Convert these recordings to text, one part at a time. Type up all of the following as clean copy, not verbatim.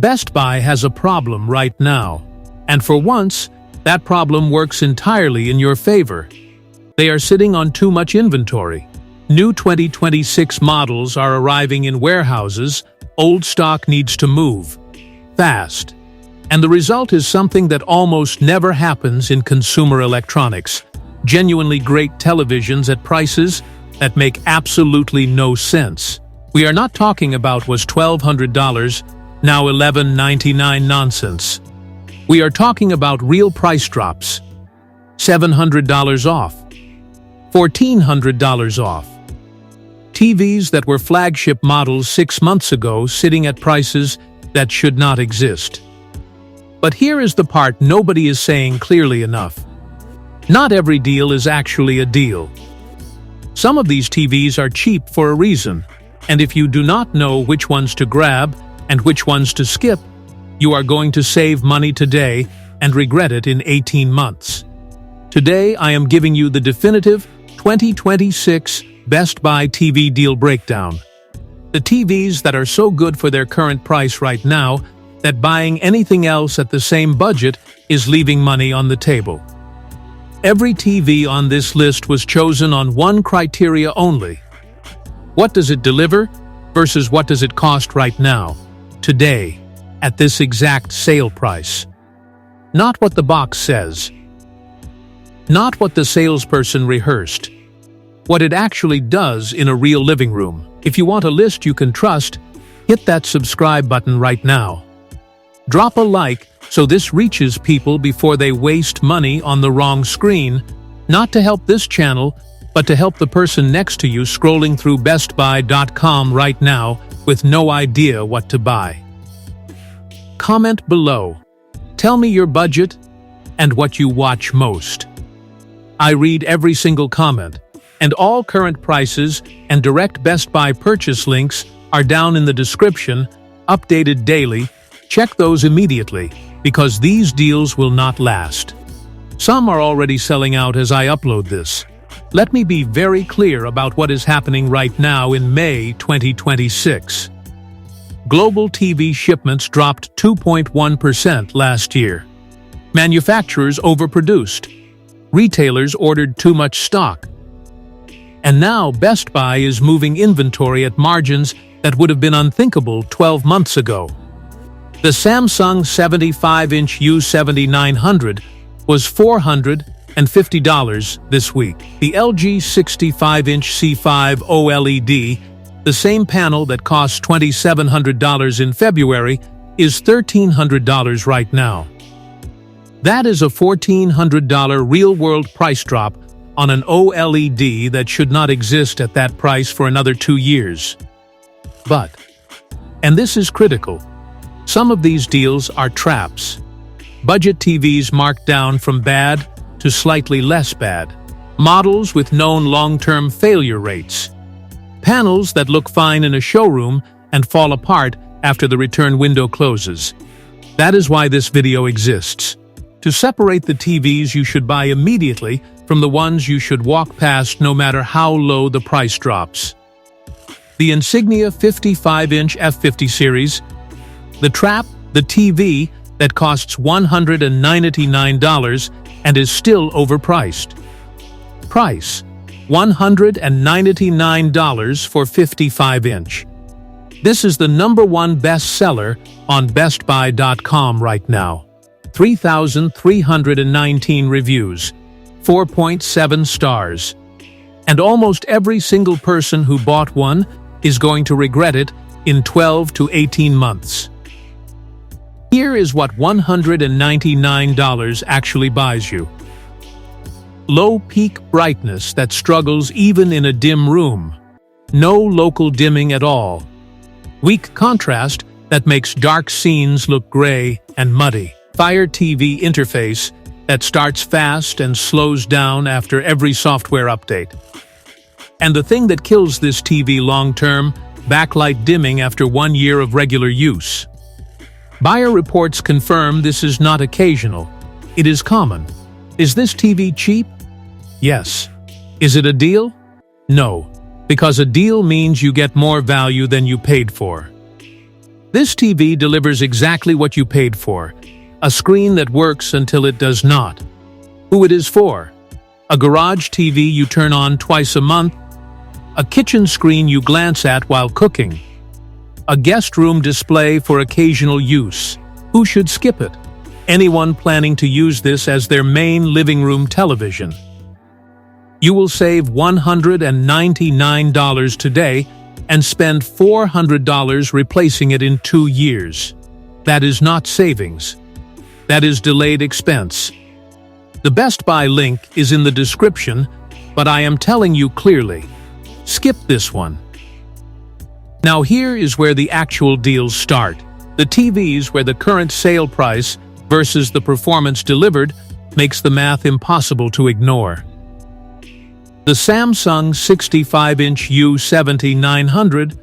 Best Buy has a problem right now, and for once, that problem works entirely in your favor. They are sitting on too much inventory. New 2026 models are arriving in warehouses, old stock needs to move fast. And the result is something that almost never happens in consumer electronics: genuinely great televisions at prices that make absolutely no sense. We are not talking about was $1,200, now $1,199 nonsense. We are talking about real price drops. $700 off. $1,400 off. TVs that were flagship models 6 months ago sitting at prices that should not exist. But here is the part nobody is saying clearly enough. Not every deal is actually a deal. Some of these TVs are cheap for a reason, and if you do not know which ones to grab and which ones to skip, you are going to save money today and regret it in 18 months. Today I am giving you the definitive 2026 Best Buy TV deal breakdown. The TVs that are so good for their current price right now that buying anything else at the same budget is leaving money on the table. Every TV on this list was chosen on one criteria only. What does it deliver versus what does it cost right now, today, at this exact sale price? Not what the box says. Not what the salesperson rehearsed. What it actually does in a real living room. If you want a list you can trust, hit that subscribe button right now. Drop a like so this reaches people before they waste money on the wrong screen, not to help this channel, but to help the person next to you scrolling through bestbuy.com right now with no idea what to buy. Comment below. Tell me your budget and what you watch most. I read every single comment, and all current prices and direct Best Buy purchase links are down in the description, updated daily. Check those immediately, because these deals will not last. Some are already selling out as I upload this. Let me be very clear about what is happening right now in May 2026. Global TV shipments dropped 2.1% last year. Manufacturers overproduced. Retailers ordered too much stock. And now Best Buy is moving inventory at margins that would have been unthinkable 12 months ago. The Samsung 75-inch U7900 was $450 this week. The LG 65-inch C5 OLED, the same panel that cost $2,700 in February, is $1,300 right now. That is a $1,400 real-world price drop on an OLED that should not exist at that price for another 2 years. But, and this is critical, some of these deals are traps. Budget TVs marked down from bad to slightly less bad. Models with known long-term failure rates. Panels that look fine in a showroom and fall apart after the return window closes. That is why this video exists. To separate the TVs you should buy immediately from the ones you should walk past no matter how low the price drops. The Insignia 55-inch F50 series, the trap, the TV that costs $199 and is still overpriced. Price: $199 for 55-inch. This is the #1 bestseller on bestbuy.com right now. 3,319 reviews, 4.7 stars. And almost every single person who bought one is going to regret it in 12 to 18 months. Here is what $199 actually buys you. Low peak brightness that struggles even in a dim room. No local dimming at all. Weak contrast that makes dark scenes look gray and muddy. Fire TV interface that starts fast and slows down after every software update. And the thing that kills this TV long-term, backlight dimming after 1 year of regular use. Buyer reports confirm this is not occasional. It is common. Is this TV cheap? Yes. Is it a deal? No, because a deal means you get more value than you paid for. This TV delivers exactly what you paid for, a screen that works until it does not. Who it is for? A garage TV you turn on twice a month, a kitchen screen you glance at while cooking, a guest room display for occasional use. Who should skip it? Anyone planning to use this as their main living room television. You will save $199 today and spend $400 replacing it in 2 years. That is not savings. That is delayed expense. The Best Buy link is in the description, but I am telling you clearly, skip this one. Now here is where the actual deals start. The TVs where the current sale price versus the performance delivered makes the math impossible to ignore. The Samsung 65-inch U70-900,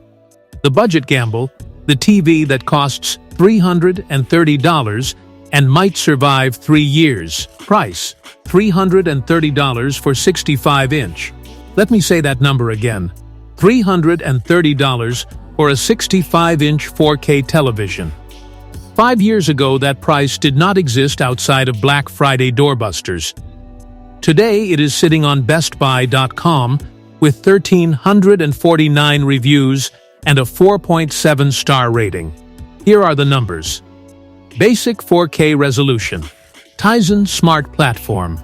the budget gamble, the TV that costs $330 and might survive 3 years. Price, $330 for 65-inch. Let me say that number again. $330 for a 65-inch 4K television. 5 years ago, that price did not exist outside of Black Friday doorbusters. Today, it is sitting on BestBuy.com with 1,349 reviews and a 4.7-star rating. Here are the numbers. Basic 4K resolution. Tizen Smart Platform.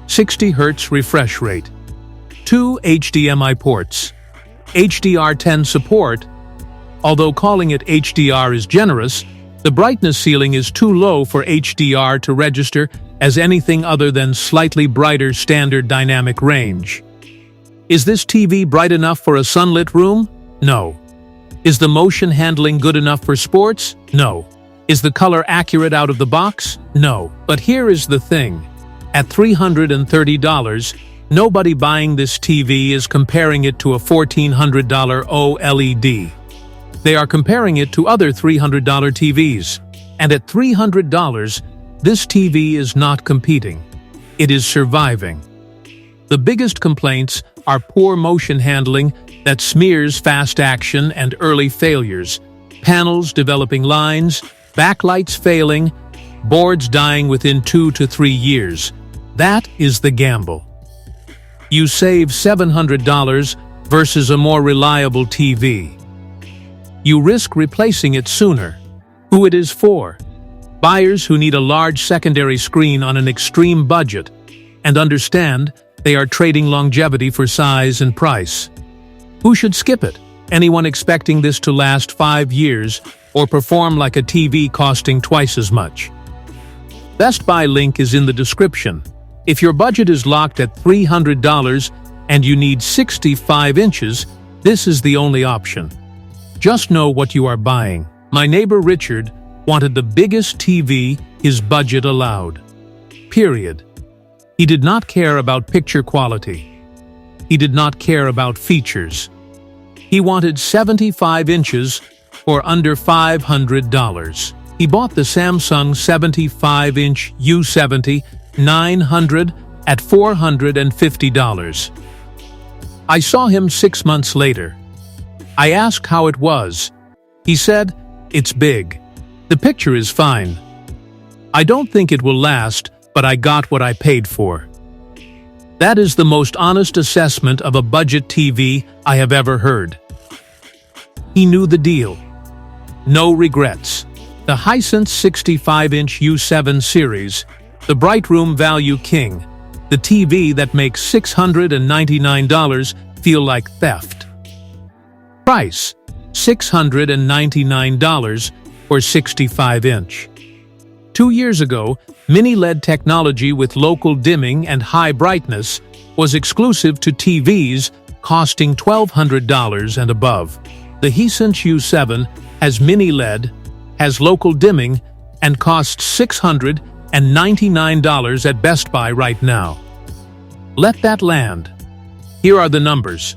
60 Hz refresh rate. 2 HDMI ports. HDR10 support. Although calling it HDR is generous, the brightness ceiling is too low for HDR to register as anything other than slightly brighter standard dynamic range. Is this TV bright enough for a sunlit room? No. Is the motion handling good enough for sports? No. Is the color accurate out of the box? No. But here is the thing. At $330, nobody buying this TV is comparing it to a $1,400 OLED. They are comparing it to other $300 TVs. And at $300, this TV is not competing. It is surviving. The biggest complaints are poor motion handling that smears fast action and early failures, panels developing lines, backlights failing, boards dying within 2 to 3 years. That is the gamble. You save $700 versus a more reliable TV. You risk replacing it sooner. Who it is for? Buyers who need a large secondary screen on an extreme budget and understand they are trading longevity for size and price. Who should skip it? Anyone expecting this to last 5 years or perform like a TV costing twice as much. Best Buy link is in the description. If your budget is locked at $300 and you need 65 inches, this is the only option. Just know what you are buying. My neighbor Richard wanted the biggest TV his budget allowed. Period. He did not care about picture quality. He did not care about features. He wanted 75 inches for under $500. He bought the Samsung 75-inch U70-900 at $450. I saw him 6 months later. I asked how it was. He said, "It's big. The picture is fine. I don't think it will last, but I got what I paid for." That is the most honest assessment of a budget TV I have ever heard. He knew the deal. No regrets. The Hisense 65-inch U7 series, the Bright Room Value King, the TV that makes $699 feel like theft. Price, $699 for 65-inch. 2 years ago, mini LED technology with local dimming and high brightness was exclusive to TVs costing $1,200 and above. The Hisense U7 has mini LED, has local dimming, and costs $699 at Best Buy right now. Let that land. Here are the numbers.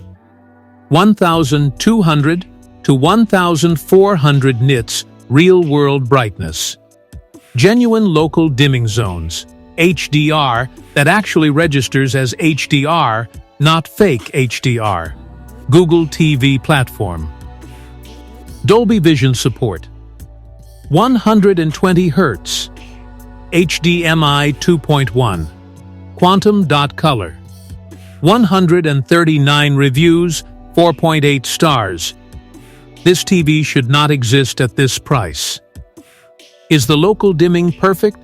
1,200 to 1,400 nits real-world brightness. Genuine local dimming zones. HDR that actually registers as HDR, not fake HDR. Google TV platform. Dolby Vision support. 120 Hz, HDMI 2.1, Quantum Dot Color. 139 reviews, 4.8 stars. This TV should not exist at this price. Is the local dimming perfect?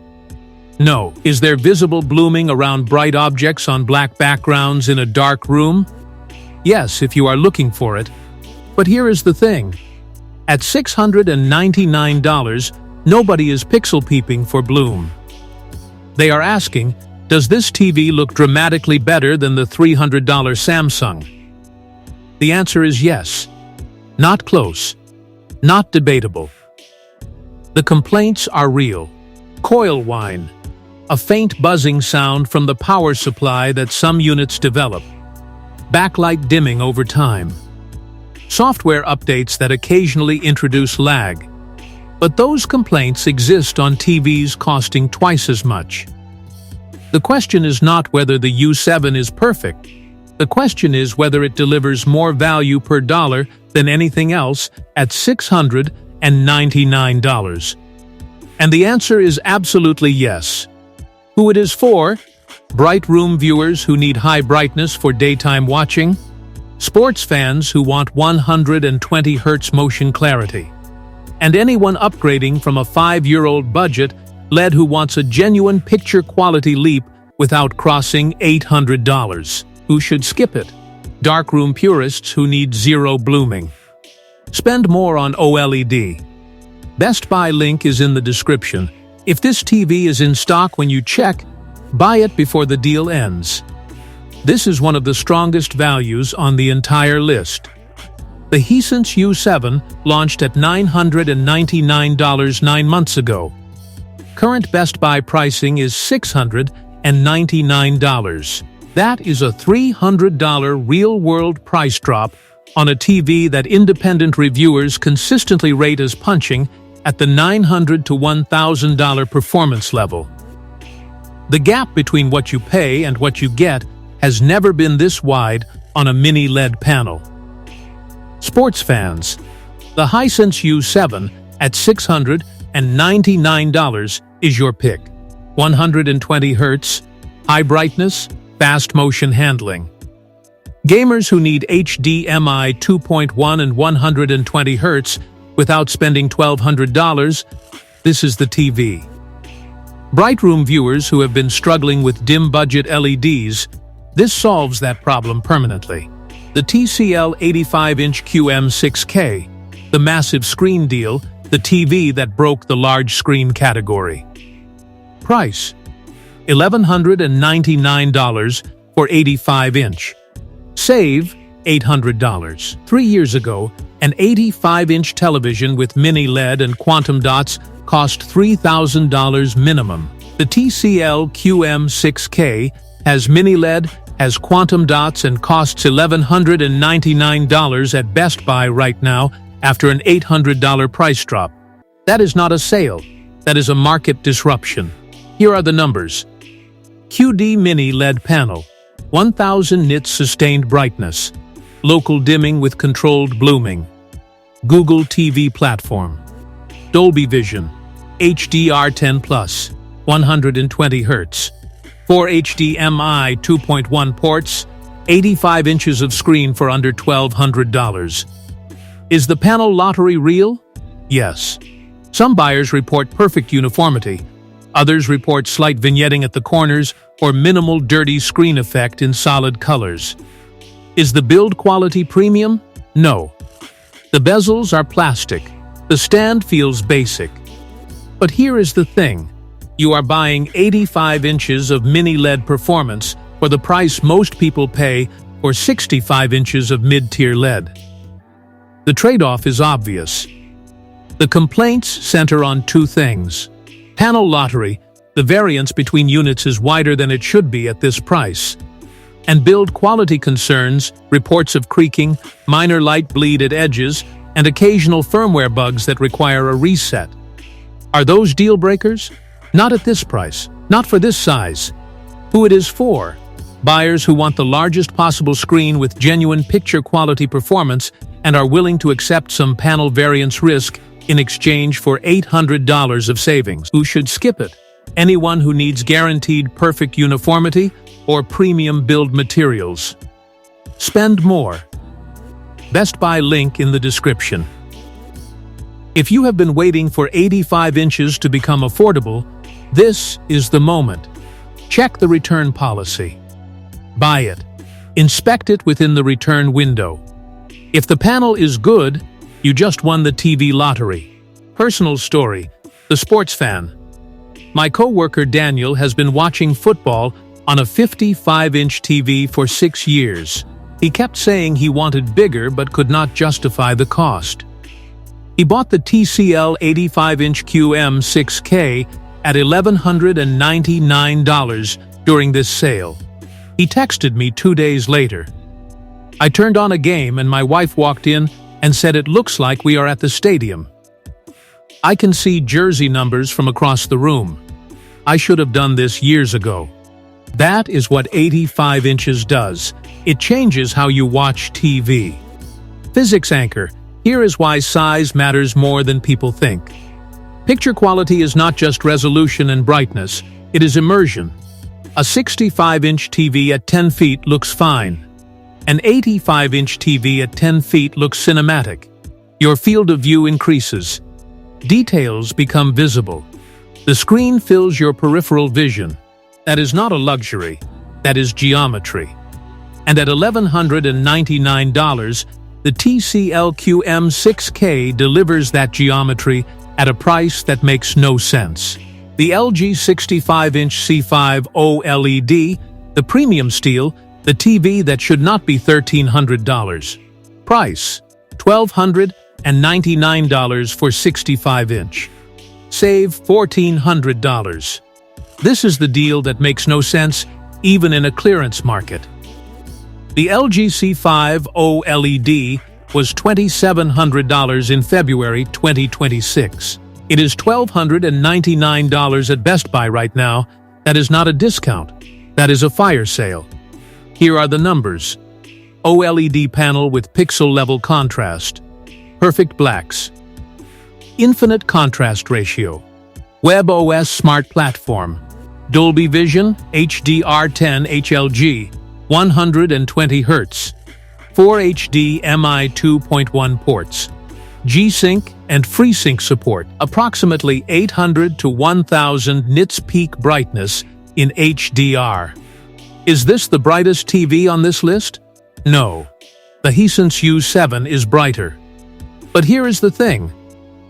No. Is there visible blooming around bright objects on black backgrounds in a dark room? Yes, if you are looking for it. But here is the thing. At $699, nobody is pixel peeping for bloom. They are asking, does this TV look dramatically better than the $300 Samsung? The answer is yes. Not close. Not debatable. The complaints are real. Coil whine. A faint buzzing sound from the power supply that some units develop. Backlight dimming over time. Software updates that occasionally introduce lag. But those complaints exist on TVs costing twice as much. The question is not whether the U7 is perfect. The question is whether it delivers more value per dollar than anything else at $699. And the answer is absolutely yes. Who it is for? Bright room viewers who need high brightness for daytime watching, sports fans who want 120 Hz motion clarity, and anyone upgrading from a 5-year-old budget LED who wants a genuine picture quality leap without crossing $800. Who should skip it? Darkroom purists who need zero blooming. Spend more on OLED. Best Buy link is in the description. If this TV is in stock when you check, buy it before the deal ends. This is one of the strongest values on the entire list. The Hisense U7 launched at $999 9 months ago. Current Best Buy pricing is $699. That is a $300 real-world price drop on a TV that independent reviewers consistently rate as punching at the $900 to $1,000 performance level. The gap between what you pay and what you get has never been this wide on a mini LED panel. Sports fans, the Hisense U7 at $699 is your pick. 120 Hz, high brightness, fast motion handling. Gamers who need HDMI 2.1 and 120 Hz without spending $1,200, this is the TV. Bright room viewers who have been struggling with dim budget LEDs, this solves that problem permanently. The TCL 85-inch QM6K, the massive screen deal, the TV that broke the large screen category. Price: $1,199 for 85-inch. Save $800. 3 years ago, an 85-inch television with mini LED and quantum dots cost $3,000 minimum. The TCL QM6K has mini LED, has quantum dots, and costs $1,199 at Best Buy right now after an $800 price drop. That is not a sale. That is a market disruption. Here are the numbers. QD Mini LED panel, 1000 nits sustained brightness, local dimming with controlled blooming, Google TV platform, Dolby Vision, HDR10+, 120 Hz, 4 HDMI 2.1 ports, 85 inches of screen for under $1,200. Is the panel lottery real? Yes. Some buyers report perfect uniformity. Others report slight vignetting at the corners or minimal dirty screen effect in solid colors. Is the build quality premium? No. The bezels are plastic. The stand feels basic. But here is the thing. You are buying 85 inches of mini LED performance for the price most people pay for 65 inches of mid-tier LED. The trade-off is obvious. The complaints center on two things. Panel lottery, the variance between units is wider than it should be at this price. And build quality concerns, reports of creaking, minor light bleed at edges, and occasional firmware bugs that require a reset. Are those deal breakers? Not at this price, not for this size. Who it is for? Buyers who want the largest possible screen with genuine picture quality performance and are willing to accept some panel variance risk in exchange for $800 of savings. Who should skip it? Anyone who needs guaranteed perfect uniformity or premium build materials. Spend more. Best Buy link in the description. If you have been waiting for 85 inches to become affordable, this is the moment. Check the return policy. Buy it. Inspect it within the return window. If the panel is good, you just won the TV lottery. Personal story: the sports fan. My co-worker Daniel has been watching football on a 55-inch TV for 6 years. He kept saying he wanted bigger but could not justify the cost. He bought the TCL 85-inch QM 6K at $1,199 during this sale. He texted me 2 days later. I turned on a game and my wife walked in and said it looks like we are at the stadium. I can see jersey numbers from across the room. I should have done this years ago. That is what 85 inches does. It changes how you watch TV. Physics anchor: here is why size matters more than people think. Picture quality is not just resolution and brightness, it is immersion. A 65-inch TV at 10 feet looks fine. An 85-inch TV at 10 feet looks cinematic. Your field of view increases. Details become visible. The screen fills your peripheral vision. That is not a luxury, that is geometry. And at $1,199, the TCL QM 6K delivers that geometry at a price that makes no sense. The LG 65-inch C5 OLED, the premium steel, the TV that should not be $1,300. Price: $1,299 for 65-inch. Save $1,400. This is the deal that makes no sense even in a clearance market. The LG C5 OLED was $2,700 in February 2026. It is $1,299 at Best Buy right now. That is not a discount. That is a fire sale. Here are the numbers. OLED panel with pixel-level contrast. Perfect blacks. Infinite contrast ratio. WebOS smart platform. Dolby Vision HDR10 HLG. 120 Hz. 4 HDMI 2.1 ports. G-Sync and FreeSync support. Approximately 800 to 1000 nits peak brightness in HDR. Is this the brightest TV on this list? No. The Hisense U7 is brighter. But here is the thing.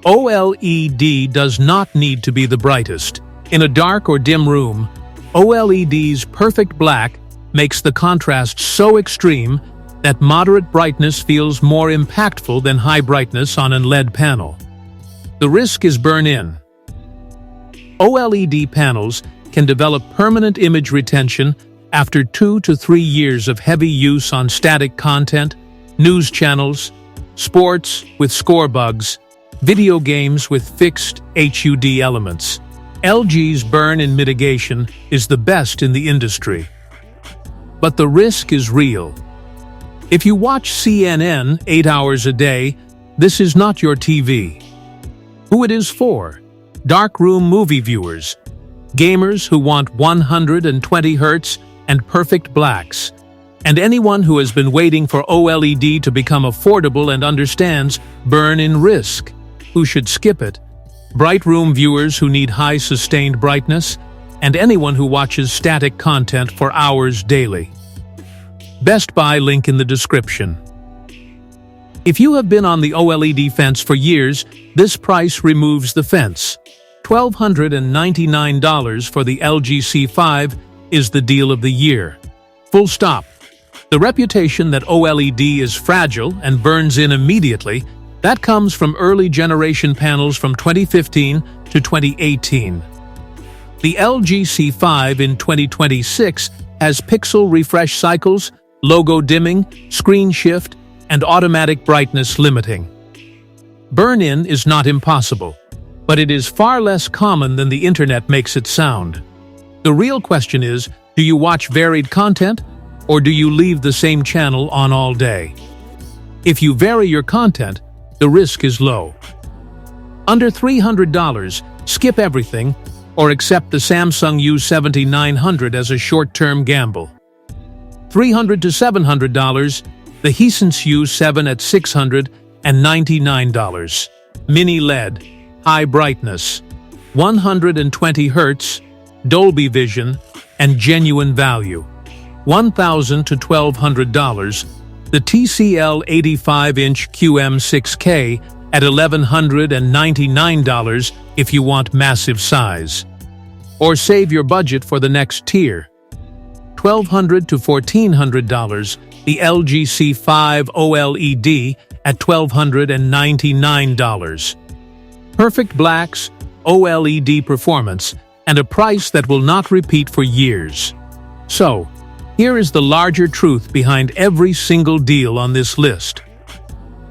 OLED does not need to be the brightest. In a dark or dim room, OLED's perfect black makes the contrast so extreme that moderate brightness feels more impactful than high brightness on an LED panel. The risk is burn-in. OLED panels can develop permanent image retention after 2 to 3 years of heavy use on static content, news channels, sports with score bugs, video games with fixed HUD elements. LG's burn-in mitigation is the best in the industry. But the risk is real. If you watch CNN 8 hours a day, this is not your TV. Who it is for? Darkroom movie viewers, gamers who want 120 Hz and perfect blacks, and anyone who has been waiting for OLED to become affordable and understands burn-in risk. Who should skip it? Bright room viewers who need high sustained brightness, and anyone who watches static content for hours daily. Best Buy link in the description. If you have been on the OLED fence for years, this price removes the fence. $1,299 for the LG C5 is the deal of the year. Full stop. The reputation that OLED is fragile and burns in immediately, that comes from early generation panels from 2015 to 2018. The LG C5 in 2026 has pixel refresh cycles, logo dimming, screen shift, and automatic brightness limiting. Burn-in is not impossible, but it is far less common than the internet makes it sound. The real question is, do you watch varied content, or do you leave the same channel on all day? If you vary your content, the risk is low. Under $300, skip everything, or accept the Samsung U7900 as a short-term gamble. $300 to $700, the Hisense U7 at $699. Mini LED, high brightness, 120 Hz, Dolby Vision, and genuine value. $1,000 to $1,200, the TCL 85-inch QM6K at $1,199 if you want massive size. Or save your budget for the next tier. $1,200 to $1,400, the LG C5 OLED at $1,299. Perfect blacks, OLED performance, and a price that will not repeat for years. So, here is the larger truth behind every single deal on this list.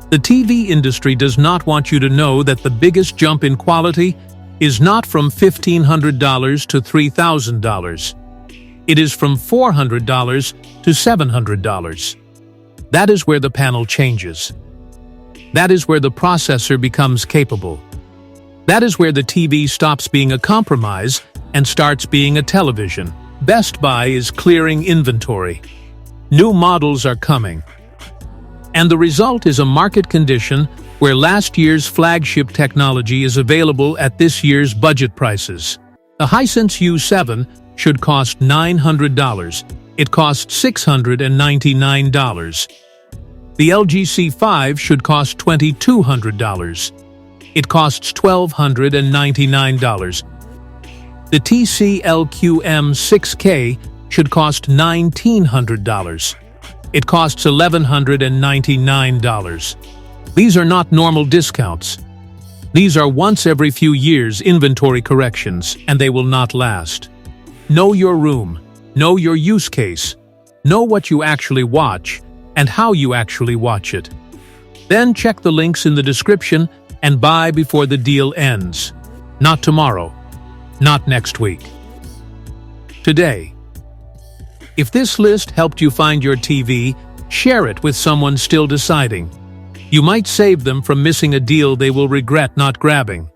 The TV industry does not want you to know that the biggest jump in quality is not from $1,500 to $3,000. It is from $400 to $700. That is where the panel changes. That is where the processor becomes capable. That is where the TV stops being a compromise and starts being a television. Best Buy is clearing inventory. New models are coming. And the result is a market condition where last year's flagship technology is available at this year's budget prices. The Hisense U7 should cost $900. It costs $699. The LG C5 should cost $2,200. It costs $1,299. The TCL QM6K should cost $1,900. It costs $1,199. These are not normal discounts. These are once every few years inventory corrections, and they will not last. Know your room. Know your use case. Know what you actually watch and how you actually watch it. Then check the links in the description and buy before the deal ends. Not tomorrow. Not next week. Today. If this list helped you find your TV, share it with someone still deciding. You might save them from missing a deal they will regret not grabbing.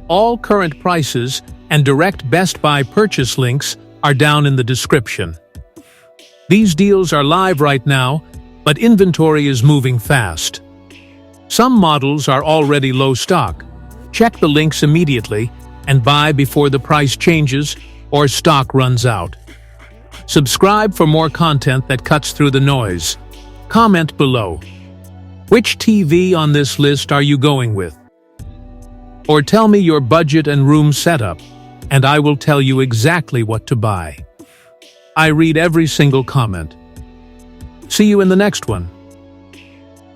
All current prices and direct Best Buy purchase links are down in the description. These deals are live right now, but inventory is moving fast. Some models are already low stock. Check the links immediately and buy before the price changes or stock runs out. Subscribe for more content that cuts through the noise. Comment below. Which TV on this list are you going with? Or tell me your budget and room setup, and I will tell you exactly what to buy. I read every single comment. See you in the next one.